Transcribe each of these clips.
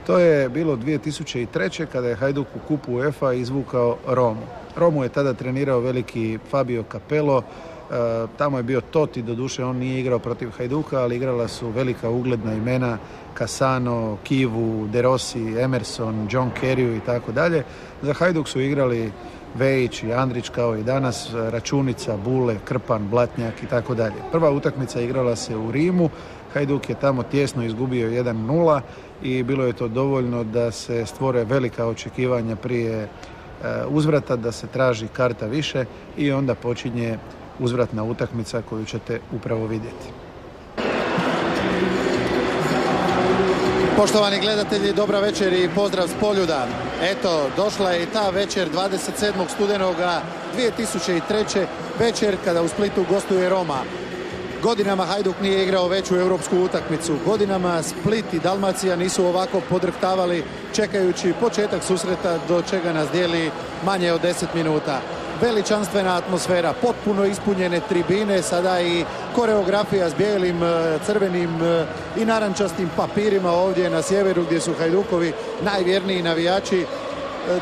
To je bilo 2003. kada je Hajduk u kupu UEFA izvukao Romu. Romu je tada trenirao veliki Fabio Capello, tamo je bio Totti, doduše on nije igrao protiv Hajduka, ali igrala su velika ugledna imena, Cassano, Kivu, De Rossi, Emerson, John Kerry i tako dalje. Za Hajduk su igrali Vejić i Andrić kao i danas, Računica, Bule, Krpan, Blatnjak i tako dalje. Prva utakmica igrala se u Rimu, Hajduk je tamo tjesno izgubio 1-0 i bilo je to dovoljno da se stvore velika očekivanja prije uzvrata, da se traži karta više i onda počinje uzvratna utakmica koju ćete upravo vidjeti. Poštovani gledatelji, dobra večer i pozdrav s Poljuda. Eto, došla je i ta večer 27. studenoga 2003. večer kada u Splitu gostuje Roma. Godinama Hajduk nije igrao veću europsku utakmicu. Godinama Split i Dalmacija nisu ovako podrhtavali čekajući početak susreta do čega nas dijeli manje od 10 minuta. Veličanstvena atmosfera, potpuno ispunjene tribine, sada i koreografija s bijelim, crvenim i narančastim papirima ovdje na sjeveru gdje su Hajdukovi najvjerniji navijači.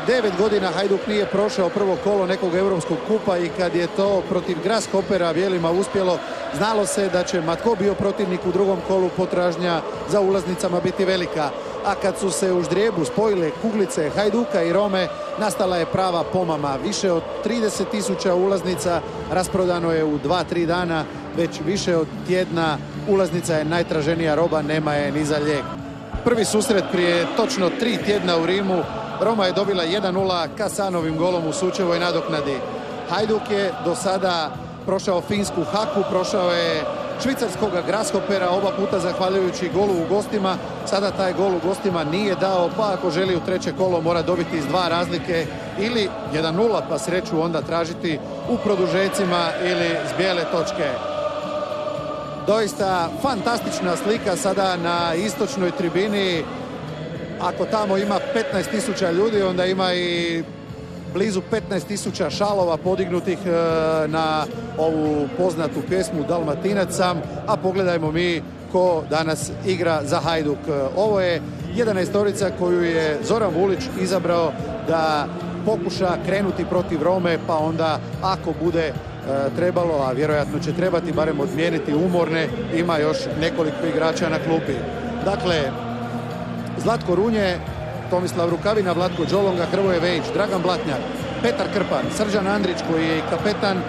9 godina Hajduk nije prošao prvo kolo nekog europskog kupa i kad je to protiv Grasshoppera bijelima uspjelo, znalo se da će ma tko bio protivnik u drugom kolu potražnja za ulaznicama biti velika. A kad su se u ždrijebu spojile kuglice Hajduka i Rome, nastala je prava pomama. Više od 30.000 ulaznica rasprodano je u 2-3 dana, već više od tjedna ulaznica je najtraženija roba, nema je ni za lijek. Prvi susret prije točno 3 tjedna u Rimu, Roma je dobila 1-0 Kassanovim golom u sučevoj nadoknadi. Hajduk je do sada prošao finsku Haku, prošao je švicarskog Grasshoppera, oba puta zahvaljujući golu u gostima. Sada taj gol u gostima nije dao, pa ako želi u treće kolo mora dobiti iz 2 razlike ili 1-0, pa sreću onda tražiti u produžecima ili s bijele točke. Doista fantastična slika sada na istočnoj tribini. Ako tamo ima 15.000 ljudi, onda ima i blizu 15.000 šalova podignutih na ovu poznatu pjesmu Dalmatinac sam, a pogledajmo mi ko danas igra za Hajduk. Ovo je 11-torica koju je Zoran Vulić izabrao da pokuša krenuti protiv Rome, pa onda ako bude trebalo, a vjerojatno će trebati barem odmijeniti umorne, ima još nekoliko igrača na klupi. Dakle, Zlatko Runje, Tomislav Rukavina, Vlatko Đolonga, Hrvoje Vejić, Dragan Blatnjak, Petar Krpan, Srđan Andrić koji je i kapetan,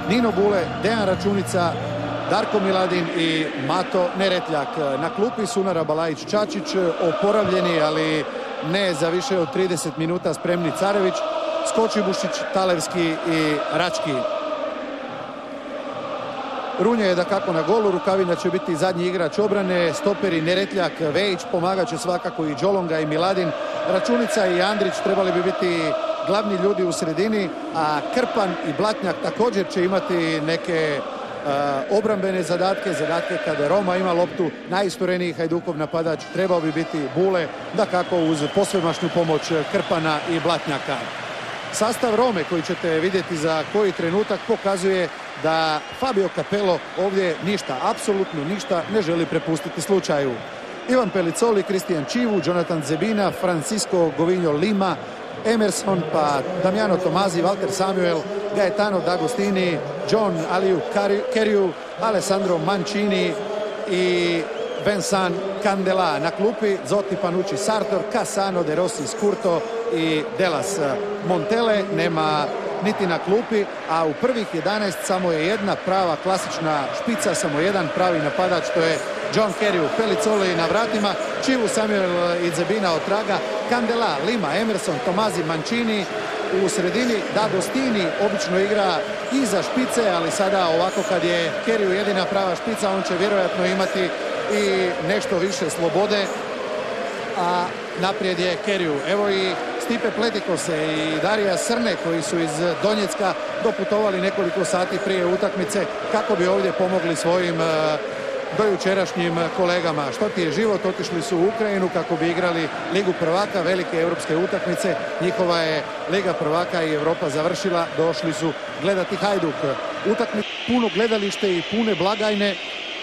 Nino Bule, Dejan Računica, Darko Miladin i Mato Neretljak. Na klupi Sunara Balajić-Čačić, oporavljeni, ali ne za više od 30 minuta spremni Carević, Skočibušić, Talevski i Rački. Runje je dakako na golu, Rukavina će biti zadnji igrač obrane, stoperi Neretljak, Vejić, pomagat će svakako i Đolonga i Miladin, Računica i Andrić trebali bi biti glavni ljudi u sredini, a Krpan i Blatnjak također će imati neke obrambene zadatke kada Roma ima loptu. Najistureniji Hajdukov napadač trebao bi biti Bule, dakako uz posvemašnju pomoć Krpana i Blatnjaka. Sastav Rome koji ćete vidjeti za koji trenutak pokazuje da Fabio Capello ovdje ništa, apsolutno ništa ne želi prepustiti slučaju. Ivan Pelicoli, Cristian Chivu, Jonathan Zebina, Francisco Govinjo Lima, Emerson, pa Damiano Tomazi, Walter Samuel, Gaetano D'Agostini, John Aliu Kerriu, Alessandro Mancini i Vincent Candela. Na klupi Zotti, Panucci, Sartor, Cassano, De Rossi, Scurto i Delas. Montele nema niti na klupi, a u prvih 11 samo je jedna prava klasična špica, samo jedan pravi napadač, to je John Kerry. Pelicoli na vratima, Chivu, Samuel i Zebina od traga, Candela, Lima, Emerson, Tomazi, Mancini u sredini. D'Agostini obično igra iza špice, ali sada ovako kad je Kerry jedina prava špica, on će vjerojatno imati i nešto više slobode, a naprijed je Kerry. Evo i Stipe Pletikose i Darija Srne koji su iz Donjecka doputovali nekoliko sati prije utakmice kako bi ovdje pomogli svojim dojučerašnjim kolegama. Što ti je život, otišli su u Ukrajinu kako bi igrali Ligu prvaka, velike europske utakmice. Njihova je Liga prvaka i Europa završila, došli su gledati Hajduk. Utakmice, puno gledalište i pune blagajne,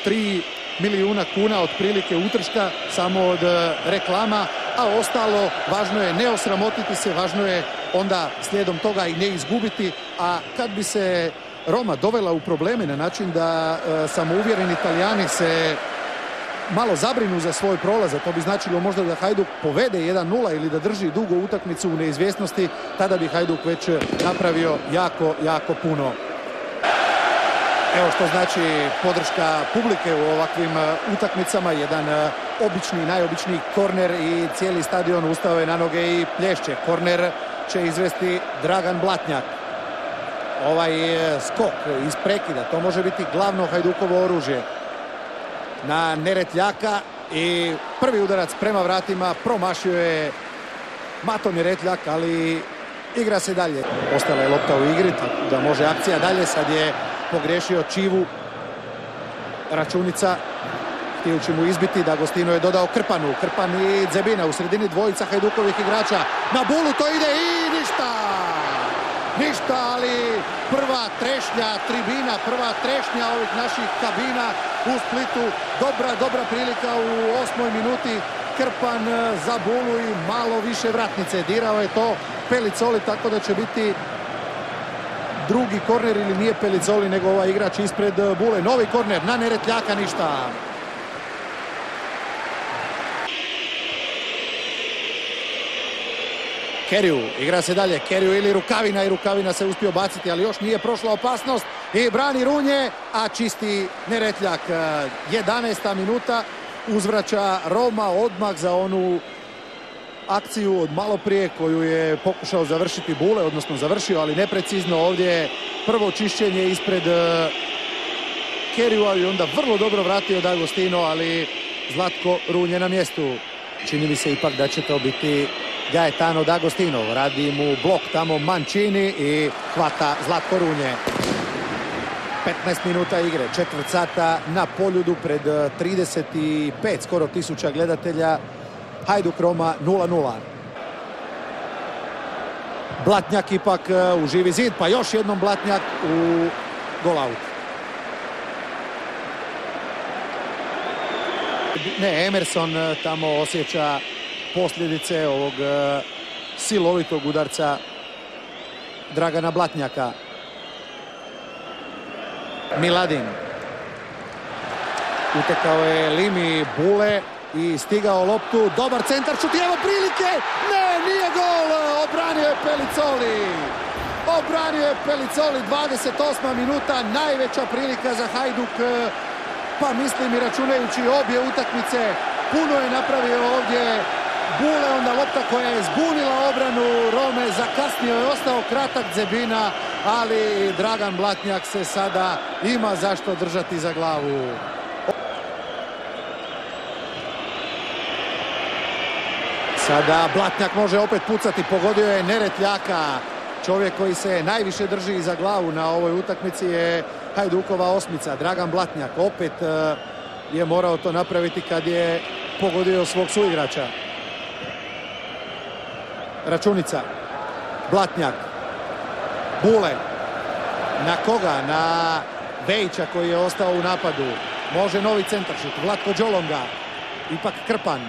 3 milijuna kuna otprilike utrška samo od reklama, a ostalo važno je ne osramotiti se, važno je onda slijedom toga i ne izgubiti, a kad bi se Roma dovela u probleme na način da samouvjereni Italijani se malo zabrinu za svoj prolaz, a to bi značilo možda da Hajduk povede 1-0 ili da drži dugo utakmicu u neizvjesnosti, tada bi Hajduk već napravio jako puno. Evo što znači podrška publike u ovakvim utakmicama, jedan najobičniji korner i cijeli stadion ustao je na noge i plješće. Korner će izvesti Dragan Blatnjak. Ovaj skok iz prekida, to može biti glavno Hajdukovo oružje. Na Neretljaka i prvi udarac prema vratima, promašio je Mato Neretljak, ali igra se dalje. Ostala je lopta u igri, tako da može akcija dalje. Sad je pogriješio Čivu Računica, htijući mu izbiti. D'Agostino je dodao Krpanu. Krpan i Zebina u sredini, dvojica Hajdukovih igrača. Na Bulu to ide i ništa! Ništa, ali prva trešnja tribina, prva trešnja ovih naših kabina u Splitu. Dobra prilika u 8. minuti. Krpan za Bulu i malo više vratnice. Dirao je to Pelicoli, tako da će biti drugi korner, ili nije Pelicoli nego ovaj igrač ispred Bule. Novi korner na Neretljaka, ništa. Keriju, igra se dalje, Keriju ili Rukavina, i Rukavina se uspio baciti, ali još nije prošla opasnost i brani Runje, a čisti Neretljak. 11. minuta, uzvraća Roma odmah za onu akciju od malo prije koju je pokušao završiti Bule, odnosno završio, ali neprecizno. Ovdje je prvo čišćenje ispred Keriju i onda vrlo dobro vratio D'Agostino, ali Zlatko Runje na mjestu. Čini mi se ipak da će to biti Gaetano D'Agostino. Radi mu blok tamo Mancini i hvata Zlatko Runje. 15 minuta igre, četvrt sata na Poljudu pred 35 skoro tisuća gledatelja. Hajduk Roma 0-0. Blatnjak ipak u živi zid, pa još jednom Blatnjak u golaut. Ne, Emerson tamo osjeća posljedice ovog silovitog udarca Dragana Blatnjaka. Miladin. Utekao je Limi Bule i stigao loptu. Dobar centar, šut, evo prilike. Ne, nije gol. Obranio je Pelicoli. Obranio je Pelicoli. 28. minuta, najveća prilika za Hajduk. Pa mislim i računajući obje utakmice. Puno je napravio ovdje Bule, onda lopta koja je zbunila obranu Rome. Zakasnio je, ostao kratak Zebina, ali Dragan Blatnjak se sada ima zašto držati za glavu. Sada Blatnjak može opet pucati, pogodio je Neretljaka. Čovjek koji se najviše drži za glavu na ovoj utakmici je Hajdukova osmica, Dragan Blatnjak. Opet je morao to napraviti kad je pogodio svog suigrača. Računica, Blatnjak, Bule. Na koga? Na Vejića koji je ostao u napadu. Može novi centaršut, Vlatko Đolonga. Ipak Krpan.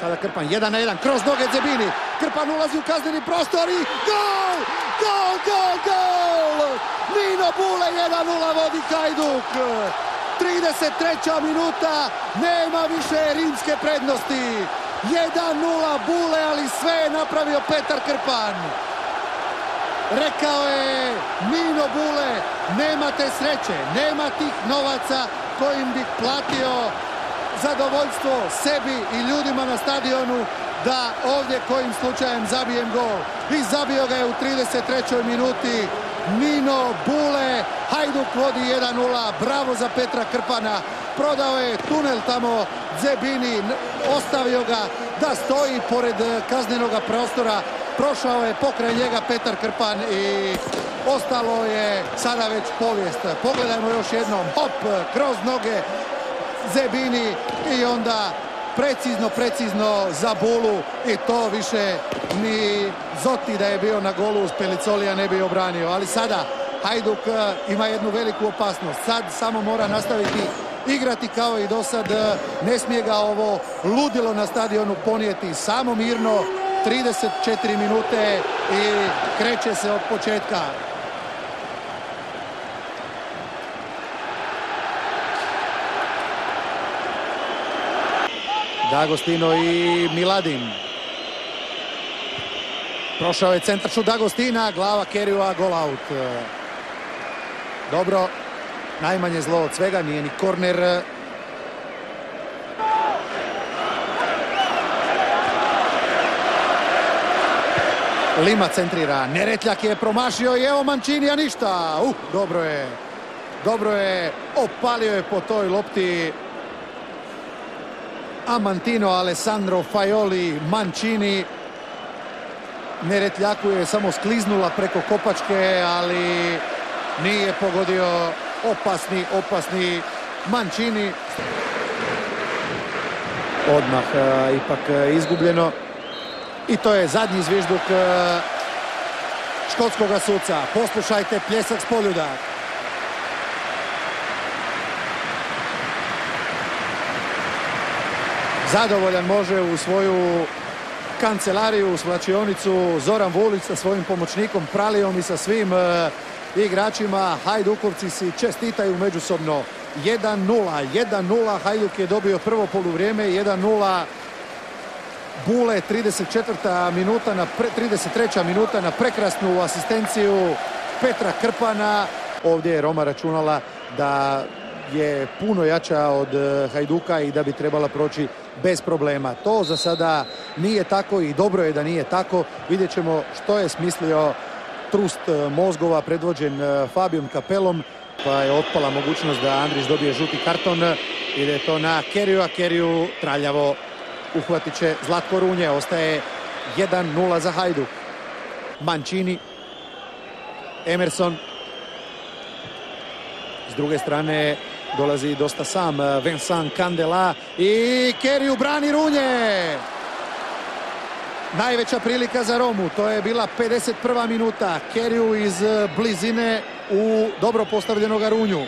Sada Krpan 1-1, kroz noge Zebini. Krpan ulazi u kazneni prostor i gol! Gol, gol, gol! Nino Bule 1-0 vodi Hajduk. 33. minuta, nema više rimske prednosti. 1-0 Bule, ali sve je napravio Petar Krpan. Rekao je Nino Bule, nemate sreće, nema tih novaca kojim bih platio zadovoljstvo sebi i ljudima na stadionu da ovdje kojim slučajem zabijem gol. I zabio ga je u 33. minuti Nino Bule. Hajduk vodi 1-0. Bravo za Petra Krpana. Prodao je tunel tamo Zebini, ostavio ga da stoji pored kaznenog prostora. Prošao je pokraj njega Petar Krpan i ostalo je sada već povijest. Pogledajmo još jednom. Hop, kroz noge Zebini i onda precizno za Bulu i to više ni Zoti da je bio na golu uz Pelicolija ne bi obranio. Ali sada Hajduk ima jednu veliku opasnost. Sad samo mora nastaviti igrati kao i do sad. Ne smije ga ovo ludilo na stadionu ponijeti. Samo mirno, 34 minute i kreće se od početka. D'Agostino i Miladin. Prošao je centar šut D'Agostina, glava Kerryua, gol out. Dobro, najmanje zlo od svega, nije ni korner. Lima centrira, Neretljak je promašio i evo Mancini, a ništa. Dobro je, opalio je po toj lopti Amantino, Alessandro Faioli, Mancini. Neretljaku je samo skliznula preko kopačke, ali nije pogodio. Opasni Mancini. Odmah ipak izgubljeno. I to je zadnji zvižduk škotskoga suca. Poslušajte pljesak s poljuda. Zadovoljan može u svoju kancelariju, u svlačionicu Zoran Vulić sa svojim pomoćnikom Pralijom i sa svim igračima. Hajdukovci si čestitaju međusobno. 1-0. Hajduk je dobio prvo poluvrijeme. 1-0. Bule, 33. minuta na prekrasnu asistenciju Petra Krpana. Ovdje je Roma računala da je puno jača od Hajduka i da bi trebala proći bez problema. To za sada nije tako i dobro je da nije tako. Vidjet ćemo što je smislio trust mozgova predvođen Fabijom Capellom, pa je otpala mogućnost da Andrić dobije žuti karton. Ide to na Kerryua, Kerryu traljavo uhvatit će Zlatko Runje. Ostaje 1-0 za Hajduk. Mancini, Emerson. S druge strane dolazi dosta sam Vincent Candela i Kerryu brani Runje. Najveća prilika za Romu, to je bila 51. minuta. Kerryu iz blizine u dobro postavljenog Runju.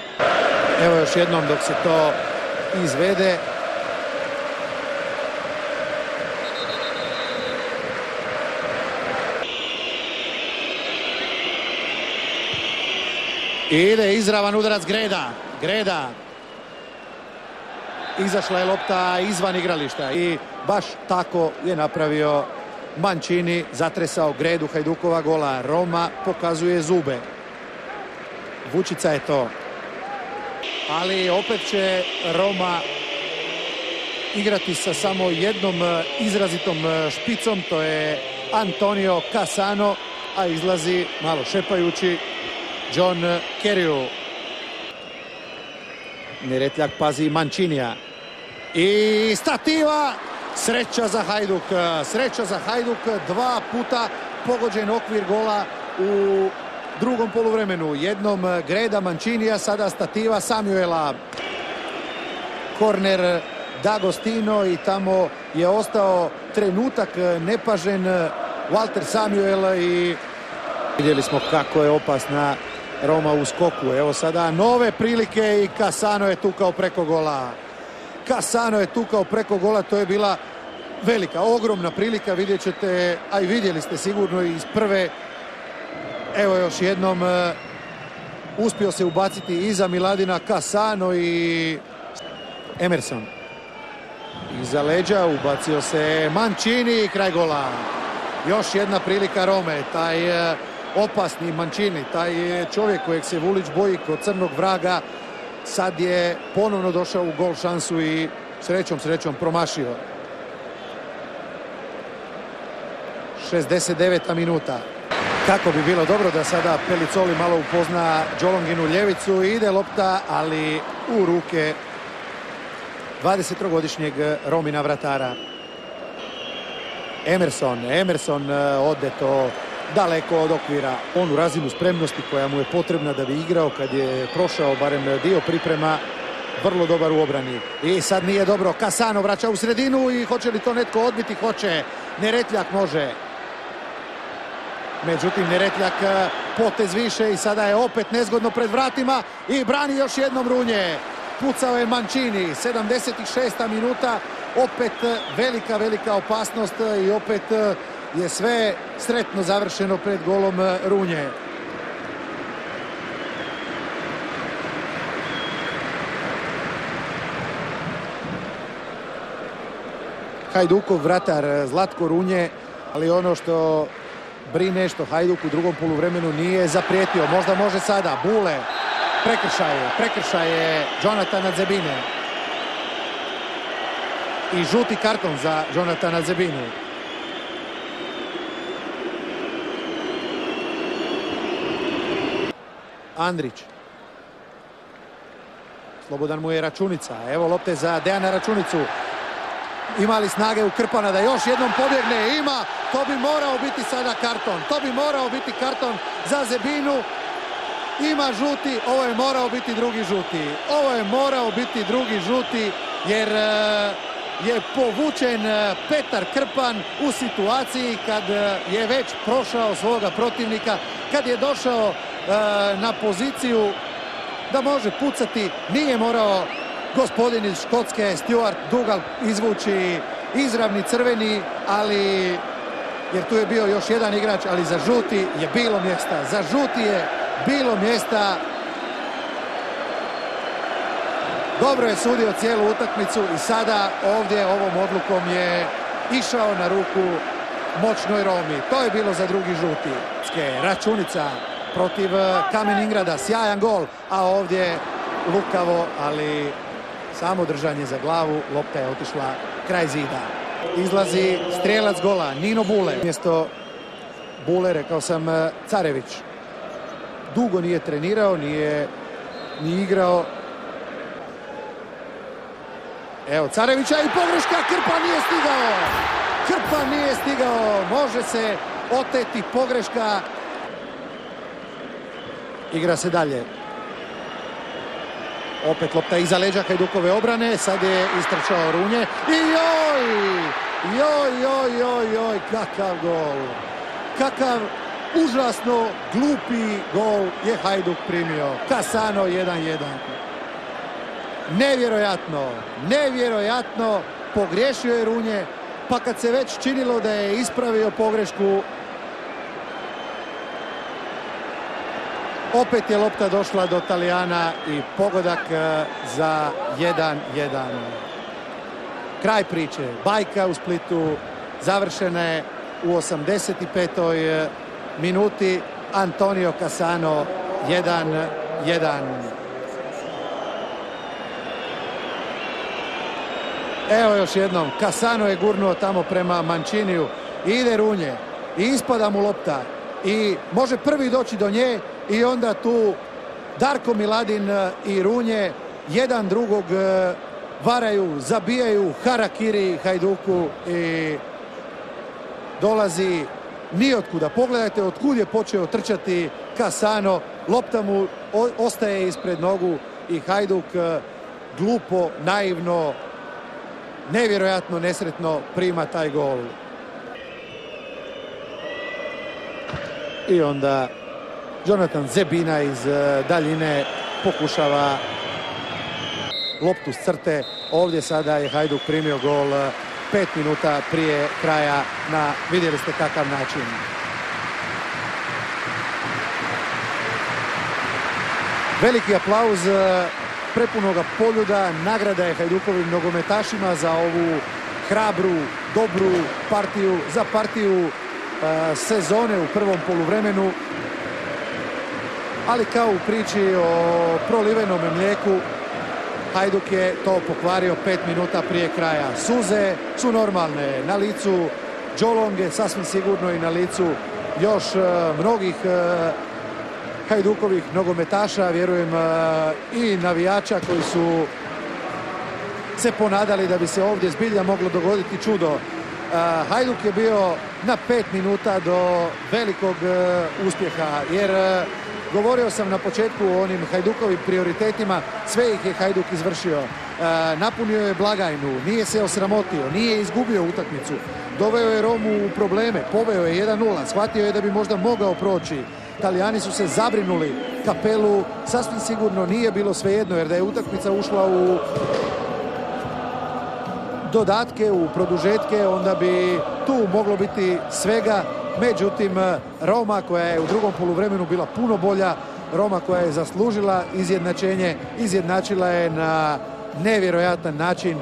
Evo još jednom dok se to izvede. Ide izravan udarac Greda. Izašla je lopta izvan igrališta i baš tako je napravio Mancini. Zatresao Gredu Hajdukova gola. Roma pokazuje zube. Vučica je to. Ali opet će Roma igrati sa samo jednom izrazitom špicom. To je Antonio Cassano, a izlazi malo šepajući John Kerryu. Neretljak pazi Mancinija. I stativa. Sreća za Hajduk. 2 puta pogođen okvir gola u drugom poluvremenu. Jednom Greda Mancinija, sada stativa Samuela. Korner D'Agostino i tamo je ostao trenutak nepažen Walter Samuel i vidjeli smo kako je opasna Roma u skoku. Evo sada nove prilike i Cassano je tukao preko gola. To je bila velika, ogromna prilika. Vidjet ćete, a i vidjeli ste sigurno iz prve. Evo još jednom uspio se ubaciti iza Miladina Cassano i Emerson. Iza leđa ubacio se Mancini i kraj gola. Još jedna prilika Rome. Taj opasni Mancini, taj čovjek kojeg se Vulić boji kod crnog vraga, sad je ponovno došao u gol šansu i srećom promašio. 69. minuta. Kako bi bilo dobro da sada Pellicoli malo upozna Đolonginu ljevicu. Ide lopta, ali u ruke 23-godišnjeg Romina vratara. Emerson ode to daleko od okvira. Onu razinu spremnosti koja mu je potrebna da bi igrao kad je prošao barem dio priprema. Vrlo dobar u obrani. I sad nije dobro. Cassano vraća u sredinu i hoće li to netko odbiti? Hoće. Neretljak može. Međutim, Neretljak potez više i sada je opet nezgodno pred vratima i brani još jednom Runje. pucao je Mancini. 76. minuta, opet velika opasnost i opet je sve sretno završeno pred golom Runje. Hajdukov vratar Zlatko Runje, ali ono što brine, što Hajduk u drugom poluvremenu nije zaprijetio. Možda može sada. Bule, prekršaj je Jonatana Zebine. I žuti karton za Jonatana Zebinu. Andrić. Slobodan mu je Računica. Evo lopte za Dejana Računicu. Ima li snage u Krpana da još jednom pobjegne? Ima. To bi morao biti sada karton. To bi morao biti karton za Zebinu. Ima žuti. Ovo je morao biti drugi žuti. Ovo je morao biti drugi žuti jer je povučen Petar Krpan u situaciji kad je već prošao svoga protivnika, kad je došao na poziciju da može pucati. Nije morao gospodin iz Škotske Stuart Dougal izvući izravni crveni, ali jer tu je bio još jedan igrač, ali za žuti je bilo mjesta. Za žuti je bilo mjesta. Dobro je sudio cijelu utakmicu i sada ovdje ovom odlukom je išao na ruku moćnoj Romi. To je bilo za drugi žuti. Računica protiv Kamen Ingrada. Sjajan gol, a ovdje lukavo, ali samo držanje za glavu. Lopta je otišla kraj zida. Izlazi strijelac gola, Nino Bule. Mjesto Bule, rekao sam, Carević. Dugo nije trenirao, nije ni igrao. Evo Carevića i pogreška, Krpan nije stigao. Krpan nije stigao, može se oteti pogreška. Igra se dalje. Opet lopta iza leđa Hajdukove obrane, sad je istrčao Runje. I joj, kakav gol. Kakav užasno glupi gol je Hajduk primio. Cassano 1-1. Nevjerojatno, pogriješio je Runje, pa kad se već činilo da je ispravio pogrešku, opet je lopta došla do Talijana i pogodak za 1-1. Kraj priče, bajka u Splitu završena je u 85. minuti. Antonio Cassano 1-1. Evo još jednom, Cassano je gurnuo tamo prema Manciniju. Ide Runje i ispada mu lopta i može prvi doći do nje i onda tu Darko Miladin i Runje jedan drugog varaju, zabijaju harakiri Hajduku i dolazi nijotkuda. Pogledajte otkud je počeo trčati Cassano, lopta mu ostaje ispred nogu i Hajduk glupo, naivno, nevjerojatno nesretno prima taj gol. I onda Jonathan Zebina iz daljine pokušava loptu s crte. Ovdje sada je Hajduk primio gol 5 minuta prije kraja na, vidjeli ste kakav način. Veliki aplauz prepunoga Poljuda, nagrada je Hajdukovim nogometašima za ovu hrabru, dobru partiju, za partiju sezone u prvom poluvremenu. Ali kao u priči o prolivenom mlijeku, Hajduk je to pokvario 5 minuta prije kraja. Suze su normalne na licu Đolonge, sasvim sigurno i na licu još mnogih Hajdukovih nogometaša, vjerujem i navijača koji su se ponadali da bi se ovdje zbilja moglo dogoditi čudo. Hajduk je bio na 5 minuta do velikog uspjeha, jer govorio sam na početku o onim Hajdukovim prioritetima, sve ih je Hajduk izvršio. Napunio je blagajnu, nije se osramotio, nije izgubio utakmicu, doveo je Romu u probleme, poveo je 1-0, shvatio je da bi možda mogao proći. Talijani su se zabrinuli. Kapelu sasvim sigurno nije bilo svejedno, jer da je utakmica ušla u dodatke, u produžetke, onda bi tu moglo biti svega. Međutim, Roma koja je u drugom poluvremenu bila puno bolja, Roma koja je zaslužila izjednačenje, izjednačila je na nevjerojatan način,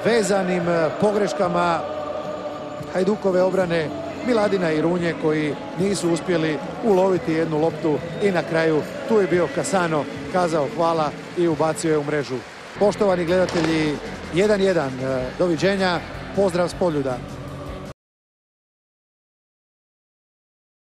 vezanim pogreškama Hajdukove obrane, Miladina i Runje koji nisu uspjeli uloviti jednu loptu i na kraju tu je bio Cassano, kazao hvala i ubacio je u mrežu. Poštovani gledatelji, 1:1, doviđenja, pozdrav s Poljuda.